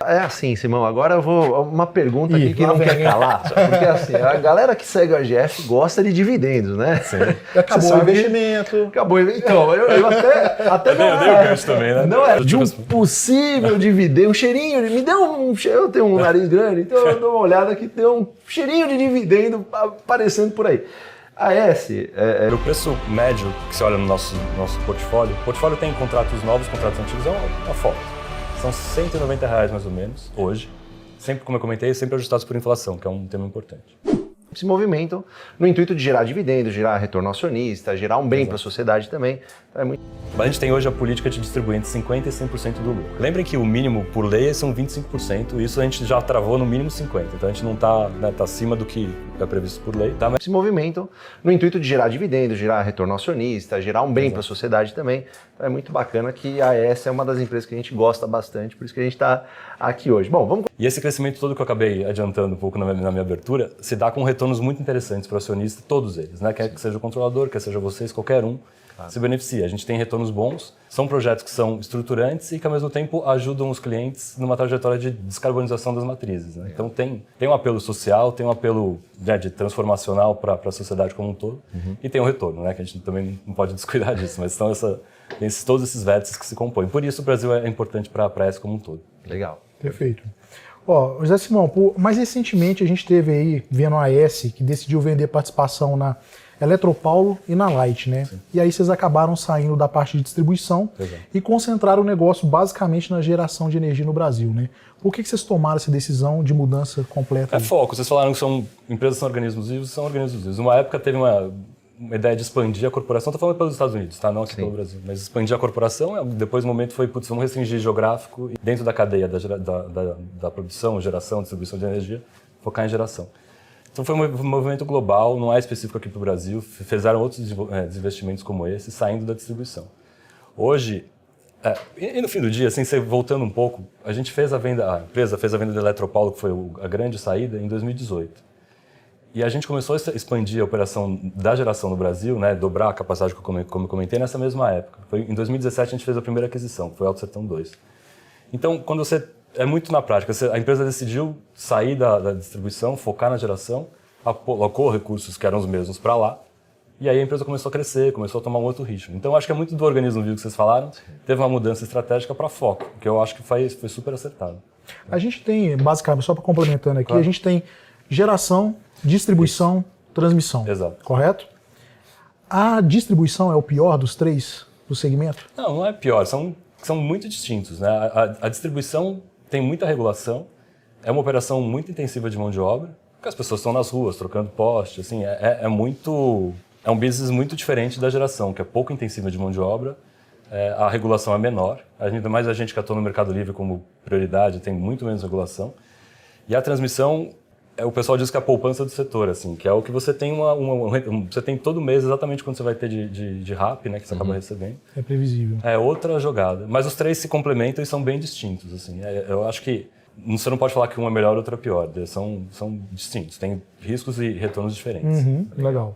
É assim, Simão, agora eu vou... Uma pergunta aqui que não quer calar. Porque assim, a galera que segue o AGF gosta de dividendos, né? Sim. Acabou o investimento. Acabou. Então, eu até não Eu dei o gancho também, né? Não é de um possível dividendo, um cheirinho, me deu eu tenho um nariz grande, então eu dou uma olhada que tem um cheirinho de dividendo aparecendo por aí. A S... O preço médio que você olha no nosso portfólio, o portfólio tem contratos novos, contratos antigos, é uma foto. São R$190 mais ou menos, hoje. Sempre, como eu comentei, sempre ajustados por inflação, que é um tema importante. Se movimentam no intuito de gerar dividendos, gerar retorno acionista, gerar um bem para a sociedade também. Então, é muito... Mas a gente tem hoje a política de distribuir entre 50% e 100% do lucro. Lembrem que o mínimo por lei são 25%, isso a gente já travou no mínimo 50%. Então a gente não está tá acima do que é previsto por lei. Tá? Se movimentam no intuito de gerar dividendos, gerar retorno acionista, gerar um bem para a sociedade também. Então é muito bacana que a AES é uma das empresas que a gente gosta bastante, por isso que a gente está aqui hoje. Bom, vamos... E esse crescimento todo que eu acabei adiantando um pouco na minha abertura, se dá com retornos muito interessantes para o acionista, todos eles, né? Quer que seja o controlador, quer seja vocês, qualquer um. Se beneficia. A gente tem retornos bons, são projetos que são estruturantes e que, ao mesmo tempo, ajudam os clientes numa trajetória de descarbonização das matrizes. Né? Então, tem um apelo social, tem um apelo de transformacional para a sociedade como um todo e tem um retorno, né? Que a gente também não pode descuidar disso, mas são todos esses vértices que se compõem. Por isso, o Brasil é importante para a ES como um todo. Legal. Perfeito. Ó, José Simão, mais recentemente a gente teve aí, vendo a AES, que decidiu vender participação na Eletropaulo e na Light, né? Sim. E aí vocês acabaram saindo da parte de distribuição e concentraram o negócio basicamente na geração de energia no Brasil, né? Por que vocês tomaram essa decisão de mudança completa? É foco. Vocês falaram que empresas são organismos vivos, são organismos vivos. Uma época teve uma ideia de expandir a corporação, estou falando pelos Estados Unidos, tá? Não aqui pelo Brasil, mas expandir a corporação, depois o momento foi, vamos restringir geográfico e dentro da cadeia da produção, geração, distribuição de energia, focar em geração. Então foi um movimento global, não é específico aqui para o Brasil, fizeram outros investimentos como esse, saindo da distribuição. Hoje, e no fim do dia, assim, voltando um pouco, a empresa fez a venda da Eletropaulo, que foi a grande saída, em 2018. E a gente começou a expandir a operação da geração no Brasil, né, dobrar a capacidade, como eu comentei, nessa mesma época. Em 2017 a gente fez a primeira aquisição, que foi a Alto Sertão 2. Então, quando você... É muito na prática. A empresa decidiu sair da distribuição, focar na geração, alocou recursos que eram os mesmos para lá, e aí a empresa começou a crescer, começou a tomar um outro ritmo. Então, acho que é muito do organismo vivo que vocês falaram, teve uma mudança estratégica para foco, que eu acho que foi super acertado. A gente tem, basicamente, só para complementando aqui, a gente tem geração, distribuição, transmissão. Exato. Correto? A distribuição é o pior dos três do segmento? Não é pior, são muito distintos, né? A distribuição tem muita regulação, é uma operação muito intensiva de mão de obra, porque as pessoas estão nas ruas trocando poste, assim, é um business muito diferente da geração, que é pouco intensiva de mão de obra, a regulação é menor, ainda mais a gente que atua no Mercado Livre como prioridade tem muito menos regulação, e a transmissão, o pessoal diz que é a poupança do setor, assim, que é o que você tem você tem todo mês exatamente quando você vai ter de RAP, né, que você acaba recebendo. É previsível. É outra jogada. Mas os três se complementam e são bem distintos, assim. Eu acho que você não pode falar que um é melhor e outro é pior. São distintos, tem riscos e retornos diferentes. Legal.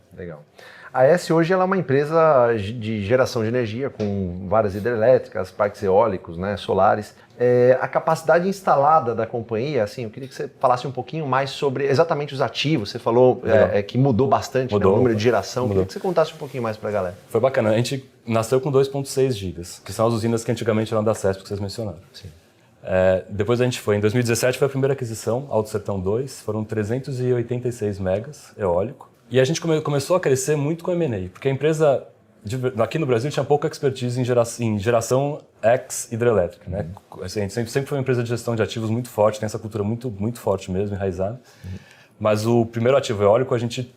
A AES hoje ela é uma empresa de geração de energia com várias hidrelétricas, parques eólicos, né, solares. A capacidade instalada da companhia, assim, eu queria que você falasse um pouquinho mais sobre exatamente os ativos. Você falou que mudou bastante, né, o número de geração. Eu queria que você contasse um pouquinho mais para a galera. Foi bacana. A gente nasceu com 2,6 gigas, que são as usinas que antigamente eram da CESP, que vocês mencionaram. Sim. Depois a gente foi, em 2017 foi a primeira aquisição, Alto Sertão 2, foram 386 megas eólico. E a gente começou a crescer muito com M&A, porque a empresa aqui no Brasil tinha pouca expertise em geração ex-hidrelétrica. Né? Assim, a gente sempre foi uma empresa de gestão de ativos muito forte, tem essa cultura muito, muito forte mesmo, enraizada. Mas o primeiro ativo eólico a gente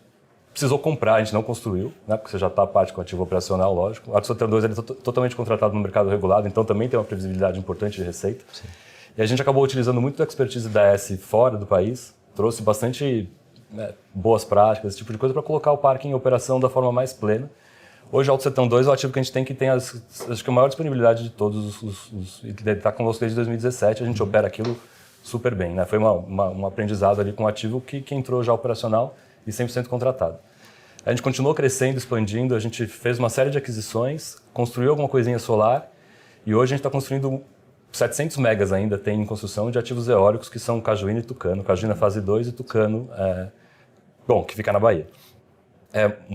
precisou comprar, a gente não construiu, né? Porque você já está parte com o ativo operacional, lógico. O Alto Sertão 2 ele é totalmente contratado no mercado regulado, então também tem uma previsibilidade importante de receita. Sim. E a gente acabou utilizando muito a expertise da AES fora do país, trouxe bastante boas práticas, esse tipo de coisa, para colocar o parque em operação da forma mais plena. Hoje, o Alto Sertão 2 é o ativo que a gente tem que tem acho que a maior disponibilidade de todos ele está conosco desde 2017, a gente opera aquilo super bem. Né? Foi um aprendizado ali com um ativo que entrou já operacional e 100% contratado. A gente continuou crescendo, expandindo, a gente fez uma série de aquisições, construiu alguma coisinha solar e hoje a gente está construindo 700 megas ainda tem em construção de ativos eólicos que são Cajuína e Tucano. Cajuína fase 2 e Tucano, que fica na Bahia.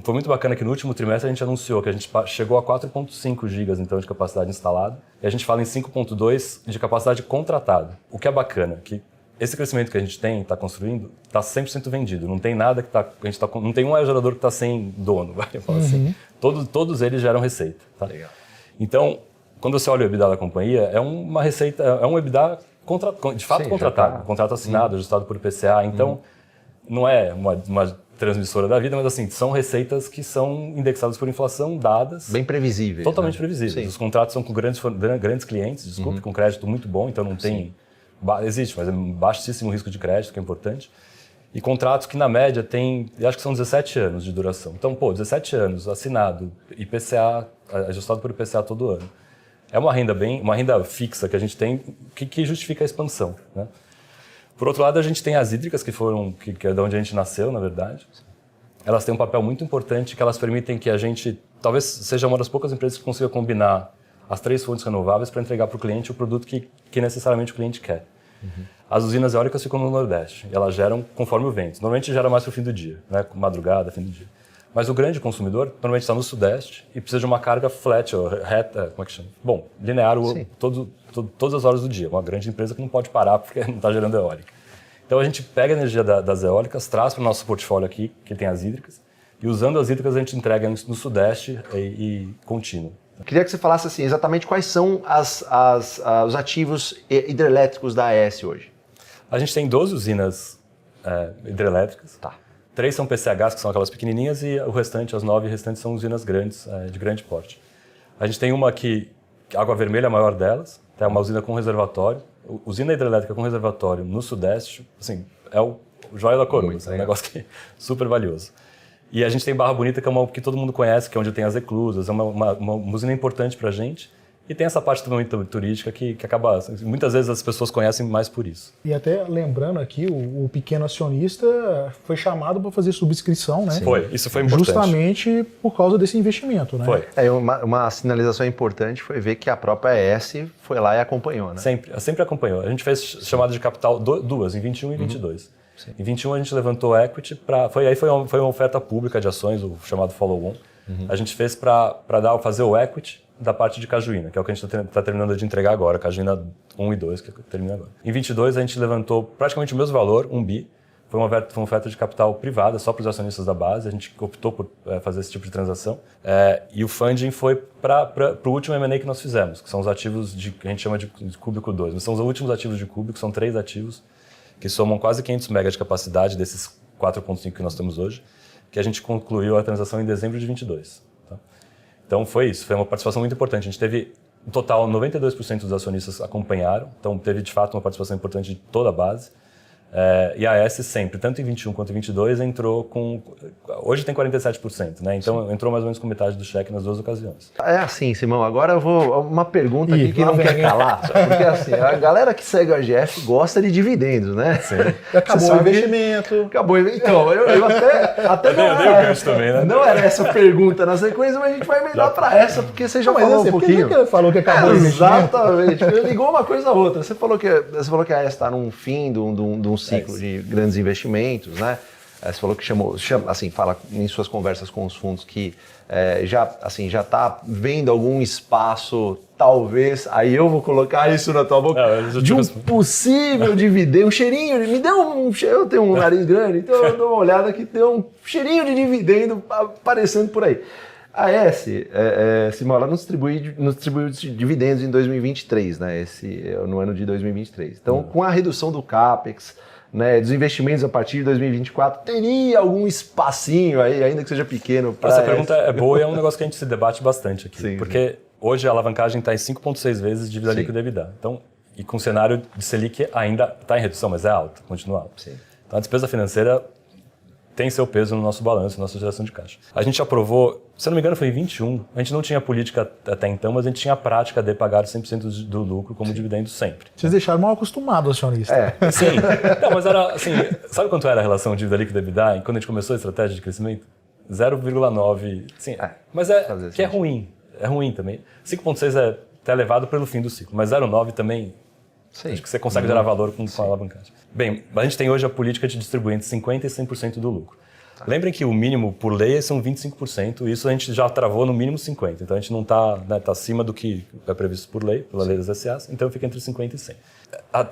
Foi muito bacana que no último trimestre a gente anunciou que a gente chegou a 4,5 gigas então, de capacidade instalada. E a gente fala em 5,2 de capacidade contratada. O que é bacana, que esse crescimento que a gente está construindo, está 100% vendido. Não tem nada que não tem um aerogerador que está sem dono, vai falar assim. Todos eles geram receita. Tá? Legal. Então, quando você olha o EBITDA da companhia, é uma receita, é um EBITDA de fato contratado, contrato assinado, ajustado por IPCA. Então, não é uma transmissora da vida, mas assim, são receitas que são indexadas por inflação, dadas. Bem previsíveis. Totalmente né? previsíveis. Sim. Os contratos são com grandes clientes, desculpe, com crédito muito bom, então não tem... Existe, mas é baixíssimo risco de crédito, que é importante. E contratos que, na média, tem, acho que são 17 anos de duração. Então, 17 anos, assinado, IPCA, ajustado por IPCA todo ano. É uma renda fixa que a gente tem que justifica a expansão, né? Por outro lado, a gente tem as hídricas, que é de onde a gente nasceu, na verdade. Elas têm um papel muito importante, que elas permitem que a gente, talvez seja uma das poucas empresas que consiga combinar as 3 fontes renováveis para entregar para o cliente o produto que necessariamente o cliente quer. As usinas eólicas ficam no Nordeste, e elas geram conforme o vento. Normalmente gera mais para o fim do dia, né? Madrugada, fim do dia. Mas o grande consumidor normalmente está no Sudeste e precisa de uma carga flat, ou reta, como é que chama? Bom, linear todas as horas do dia. Uma grande empresa que não pode parar porque não está gerando eólica. Então a gente pega a energia das eólicas, traz para o nosso portfólio aqui, que tem as hídricas, e usando as hídricas a gente entrega no Sudeste e contínuo. Queria que você falasse assim, exatamente quais são os ativos hidrelétricos da AES hoje. A gente tem 12 usinas hidrelétricas. Tá. 3 são PCHs, que são aquelas pequenininhas, e o restante, as 9 restantes, são usinas grandes, de grande porte. A gente tem uma que Água Vermelha é a maior delas, é uma usina com reservatório. Usina hidrelétrica com reservatório no Sudeste, assim, é o joia da coroa, é um negócio que é super valioso. E a gente tem Barra Bonita, que é uma que todo mundo conhece, que é onde tem as eclusas, é uma usina importante para a gente. E tem essa parte também turística que acaba... Muitas vezes as pessoas conhecem mais por isso. E até lembrando aqui, o pequeno acionista foi chamado para fazer subscrição, né? Isso foi importante. Justamente por causa desse investimento, né? Foi. Uma sinalização importante foi ver que a própria AES foi lá e acompanhou, né? Sempre acompanhou. A gente fez chamada de capital duas, em 21 e 22. Sim. Em 21 a gente levantou equity, foi uma oferta pública de ações, o chamado follow-on. A gente fez para fazer o equity da parte de Cajuína, que é o que a gente está terminando de entregar agora, Cajuína 1 e 2, que termina agora. Em 22 a gente levantou praticamente o mesmo valor, 1 bi, foi uma oferta de capital privada, só para os acionistas da base, a gente optou por fazer esse tipo de transação. E o funding foi para o último M&A que nós fizemos, que são os ativos que a gente chama de Cúbico 2, mas são os últimos ativos de Cúbico, são 3 ativos, que somam quase 500 megas de capacidade desses 4,5 que nós temos hoje, que a gente concluiu a transação em dezembro de 22. Tá? Então foi isso, foi uma participação muito importante. A gente teve, no total, 92% dos acionistas acompanharam, então teve de fato uma participação importante de toda a base. E a AES sempre, tanto em 21 quanto em 22, entrou com... Hoje tem 47%, né? Então Sim. entrou mais ou menos com metade do cheque nas 2 ocasiões. É assim, Simão, agora eu vou... Uma pergunta aqui que não quer calar, porque assim, a galera que segue o AGF gosta de dividendos, né? Sim. Acabou o investimento. Acabou. Então, eu até Eu dei o gancho também, né? Não era essa pergunta na sequência, mas a gente vai emendar para essa, porque você já falou um pouquinho. Por que ele falou que acabou o investimento? Exatamente. Ligou uma coisa a outra. Você falou que a AES está num fim de um ciclo de grandes investimentos, né? Você falou que fala em suas conversas com os fundos que já está vendo algum espaço, talvez, aí eu vou colocar isso na tua boca, de um possível dividendo, um cheirinho, eu tenho um nariz grande, então eu dou uma olhada que tem um cheirinho de dividendo aparecendo por aí. A AES, Simão, ela não distribuiu dividendos em 2023, né? No ano de 2023. Então, com a redução do CAPEX, né, dos investimentos a partir de 2024, teria algum espacinho aí, ainda que seja pequeno? Essa pergunta é boa e é um negócio que a gente se debate bastante aqui. Sim, porque hoje a alavancagem está em 5,6 vezes dívida líquida EBITDA. Então, e com o cenário de Selic ainda está em redução, mas é alta, continua alta. Sim. Então a despesa financeira tem seu peso no nosso balanço, na nossa geração de caixa. A gente aprovou, se eu não me engano foi em 21, a gente não tinha política até então, mas a gente tinha a prática de pagar 100% do lucro como dividendo sempre. Vocês deixaram mal acostumado o acionista. Sim. Não, mas era assim, sabe quanto era a relação dívida líquida EBITDA e quando a gente começou a estratégia de crescimento? 0,9. Sim, mas que é ruim. É ruim também. 5,6 está elevado pelo fim do ciclo. Mas 0,9 também, Sim. acho que você consegue gerar valor com a alavancagem. Bem, a gente tem hoje a política de distribuir entre 50% e 100% do lucro. Lembrem que o mínimo por lei são 25%, e isso a gente já travou no mínimo 50%. Então a gente não está, né, tá acima do que é previsto por lei, pela lei das SAs, então fica entre 50% e 100%.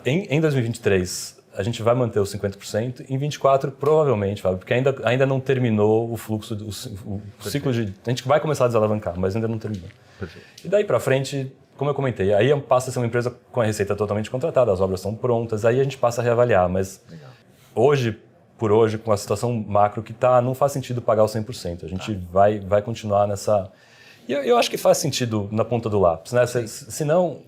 Em 2023, a gente vai manter os 50%, em 2024 provavelmente, Fábio, porque ainda não terminou o fluxo, o ciclo de... A gente vai começar a desalavancar, mas ainda não terminou. Perfeito. E daí para frente, como eu comentei, aí passa a ser uma empresa com a receita totalmente contratada, as obras estão prontas, aí a gente passa a reavaliar, mas hoje, com a situação macro que está, não faz sentido pagar o 100%. A gente vai continuar nessa... E eu acho que faz sentido na ponta do lápis, né? Senão,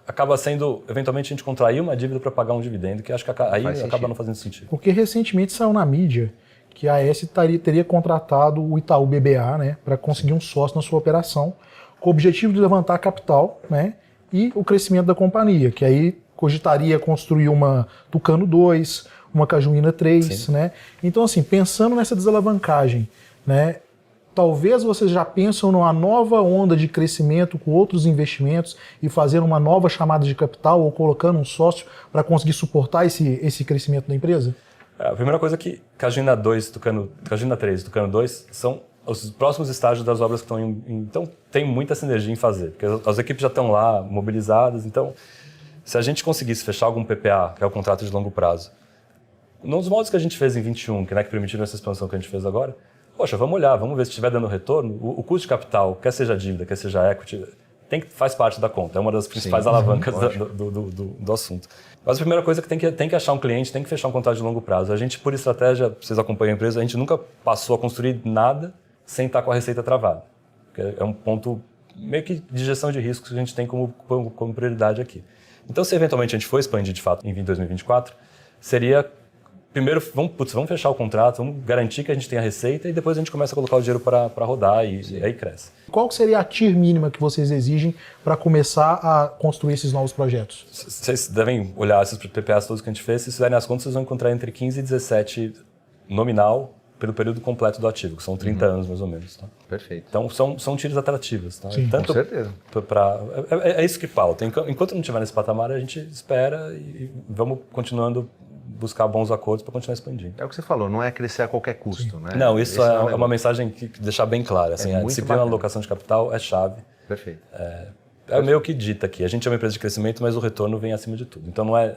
acaba sendo, eventualmente, a gente contrair uma dívida para pagar um dividendo, que acho que aí acaba não fazendo sentido. Porque recentemente saiu na mídia que a AES teria contratado o Itaú BBA, né, para conseguir um sócio na sua operação, com o objetivo de levantar capital, né, e o crescimento da companhia, que aí cogitaria construir uma Tucano 2, uma Cajuína 3, né? Então, assim, pensando nessa desalavancagem, né, talvez vocês já pensam numa nova onda de crescimento com outros investimentos e fazendo uma nova chamada de capital ou colocando um sócio para conseguir suportar esse crescimento da empresa? A primeira coisa é que Cajuína 2, Cajuína 3 e Tucano 2 são os próximos estágios das obras que estão Então, tem muita sinergia em fazer, porque as equipes já estão lá, mobilizadas. Então, se a gente conseguisse fechar algum PPA, que é o contrato de longo prazo, nos moldes que a gente fez em 21, que permitiram essa expansão que a gente fez agora, poxa, vamos olhar, vamos ver se estiver dando retorno. O custo de capital, quer seja dívida, quer seja equity, faz parte da conta, é uma das principais alavancas do assunto. Mas a primeira coisa é que tem que achar um cliente, tem que fechar um contrato de longo prazo. A gente, por estratégia, vocês acompanham a empresa, a gente nunca passou a construir nada sem estar com a receita travada. É um ponto meio que de gestão de riscos que a gente tem como prioridade aqui. Então, se eventualmente a gente for expandir de fato em 2024, seria... Primeiro, vamos fechar o contrato, vamos garantir que a gente tem a receita e depois a gente começa a colocar o dinheiro para rodar e aí cresce. Qual seria a TIR mínima que vocês exigem para começar a construir esses novos projetos? Vocês devem olhar esses PPAs todos que a gente fez, se fizerem as contas, vocês vão encontrar entre 15 e 17 nominal pelo período completo do ativo, que são 30 anos mais ou menos. Tá? Perfeito. Então são tiros atrativos. Tá? Sim, com certeza. É isso que pauta. Enquanto não estiver nesse patamar, a gente espera e vamos continuando buscar bons acordos para continuar expandindo. É o que você falou, não é crescer a qualquer custo, né? Não, isso é uma mensagem que deixar bem clara. Assim, a disciplina da alocação de capital é chave. Perfeito. É meio que dita aqui. A gente é uma empresa de crescimento, mas o retorno vem acima de tudo. Então não é...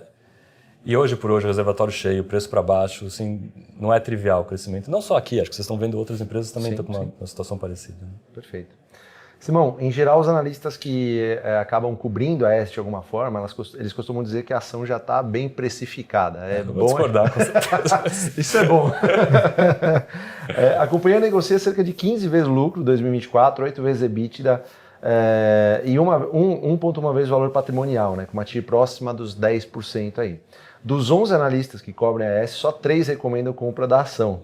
E hoje por hoje, reservatório cheio, preço para baixo, assim, não é trivial o crescimento. Não só aqui, acho que vocês estão vendo outras empresas também estão com uma situação parecida. Né? Perfeito. Simão, em geral, os analistas que acabam cobrindo a AES de alguma forma, eles costumam dizer que a ação já está bem precificada. Vou discordar, com certeza. Isso é bom. A companhia negocia cerca de 15 vezes lucro em 2024, 8 vezes EBITDA e 1,1 vezes o valor patrimonial, né, com uma TIR próxima dos 10% aí. Dos 11 analistas que cobrem a AES, só 3 recomendam compra da ação.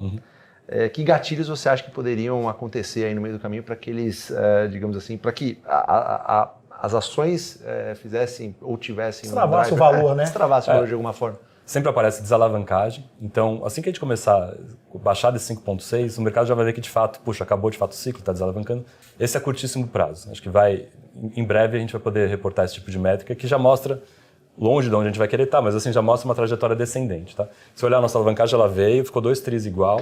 Que gatilhos você acha que poderiam acontecer aí no meio do caminho para que eles, digamos assim, para que as ações fizessem ou tivessem... Destravasse o valor, né? Destravasse o valor de alguma forma. Sempre aparece desalavancagem. Então, assim que a gente começar a baixar desse 5,6, o mercado já vai ver que, de fato, puxa, acabou de fato o ciclo, está desalavancando. Esse é curtíssimo prazo. Acho que em breve a gente vai poder reportar esse tipo de métrica que já mostra longe de onde a gente vai querer estar, mas assim já mostra uma trajetória descendente. Tá? Se olhar a nossa alavancagem, ela veio, ficou 2 tris igual,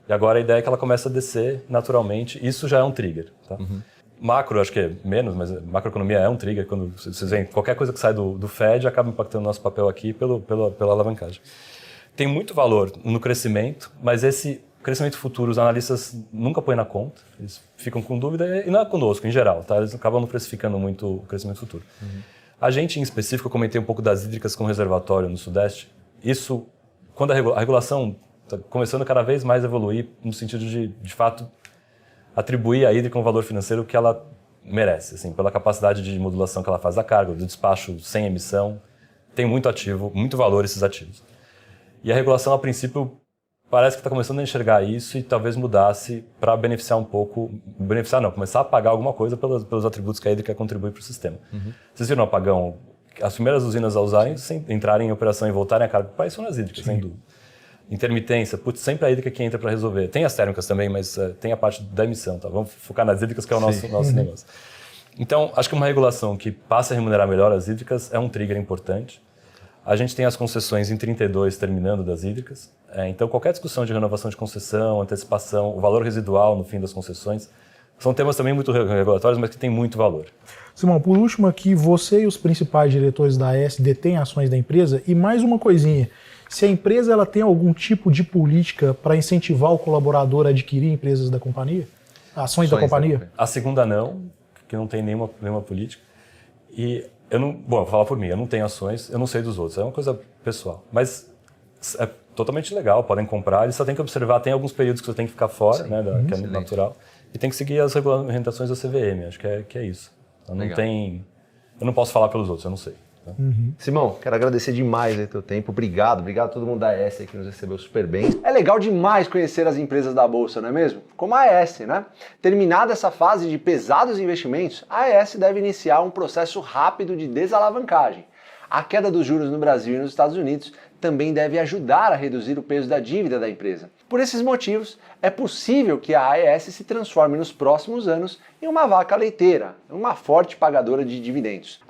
e agora a ideia é que ela começa a descer naturalmente. Isso já é um trigger. Tá? Macro, acho que é menos, mas macroeconomia é um trigger. Quando vocês veem, qualquer coisa que sai do Fed acaba impactando o nosso papel aqui pela alavancagem. Tem muito valor no crescimento, mas esse crescimento futuro os analistas nunca põem na conta. Eles ficam com dúvida, e não é conosco, em geral. Tá? Eles acabam não precificando muito o crescimento futuro. A gente, em específico, eu comentei um pouco das hídricas com reservatório no Sudeste. Isso, quando a regulação está começando cada vez mais a evoluir no sentido de fato, atribuir à hídrica um valor financeiro que ela merece, assim, pela capacidade de modulação que ela faz da carga, do despacho sem emissão. Tem muito ativo, muito valor esses ativos. E a regulação, a princípio, parece que está começando a enxergar isso e talvez mudasse para beneficiar um pouco, começar a pagar alguma coisa pelos atributos que a hídrica contribui para o sistema. Vocês viram o apagão? As primeiras usinas a usarem, entrarem em operação e voltarem a carga para isso são as hídricas, sem dúvida. Intermitência, sempre a hídrica que entra para resolver. Tem as térmicas também, mas tem a parte da emissão, tá? Vamos focar nas hídricas, que é o nosso negócio. Então, acho que uma regulação que passe a remunerar melhor as hídricas é um trigger importante. A gente tem as concessões em 32 terminando das hídricas. Então, qualquer discussão de renovação de concessão, antecipação, o valor residual no fim das concessões, são temas também muito regulatórios, mas que têm muito valor. Simão, por último aqui, você e os principais diretores da AES detêm ações da empresa? E mais uma coisinha, se a empresa ela tem algum tipo de política para incentivar o colaborador a adquirir empresas da companhia? Ações da companhia? A segunda não, que não tem nenhuma política. E eu não, bom, vou falar por mim, eu não tenho ações, eu não sei dos outros, é uma coisa pessoal. Mas é totalmente legal, podem comprar, eles só tem que observar, tem alguns períodos que você tem que ficar fora, né, que é natural, e tem que seguir as regulamentações da CVM, acho que é isso. Eu não posso falar pelos outros, eu não sei. Tá? Simão, quero agradecer demais o teu tempo, obrigado a todo mundo da AES que nos recebeu super bem. É legal demais conhecer as empresas da Bolsa, não é mesmo? Como a AES, né? Terminada essa fase de pesados investimentos, a AES deve iniciar um processo rápido de desalavancagem. A queda dos juros no Brasil e nos Estados Unidos também deve ajudar a reduzir o peso da dívida da empresa. Por esses motivos, é possível que a AES se transforme nos próximos anos em uma vaca leiteira, uma forte pagadora de dividendos.